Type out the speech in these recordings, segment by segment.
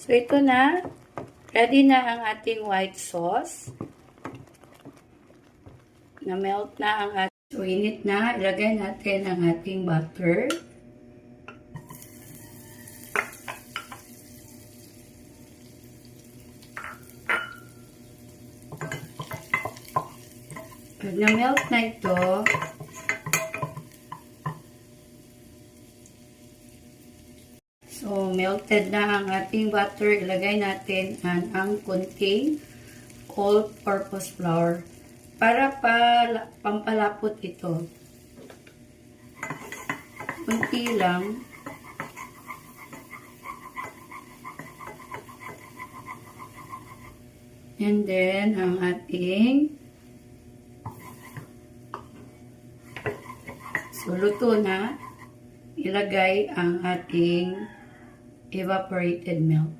So, ito na. Ready na ang ating white sauce. Na-melt na ang ating. So, init na. Ilagay natin ang ating butter. Pag na-melt na ito, so, melted na ang ating butter. Ilagay natin ang konting all-purpose flour para pampalapot ito. Kunti lang. And then, ang ating so, luto na. Ilagay ang ating evaporated milk.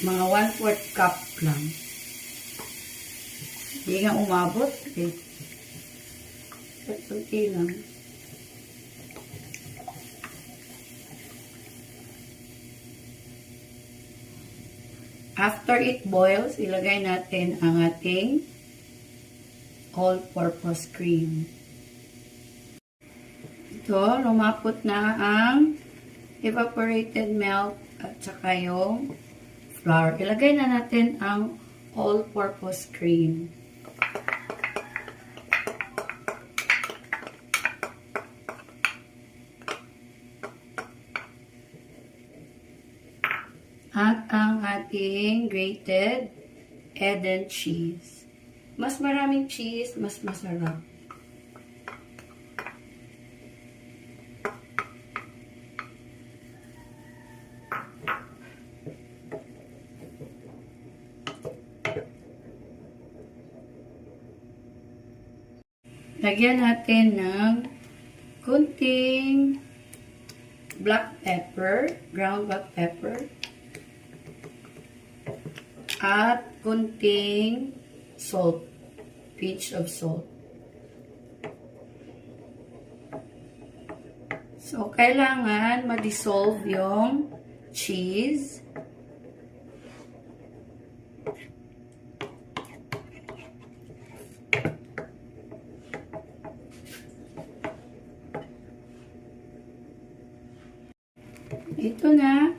Mga 1/4 cup lang. Hindi nga umabot. Okay. Kunti lang. After it boils, ilagay natin ang ating all-purpose cream. Ito, lumapot na ang evaporated milk at saka yung flour. Ilagay na natin ang all-purpose cream. At ang ating grated Edam cheese. Mas maraming cheese, mas masarap. Lagyan natin ng kunting black pepper, ground black pepper, at kunting salt, pinch of salt. So, kailangan ma-dissolve yung cheese. Ito na.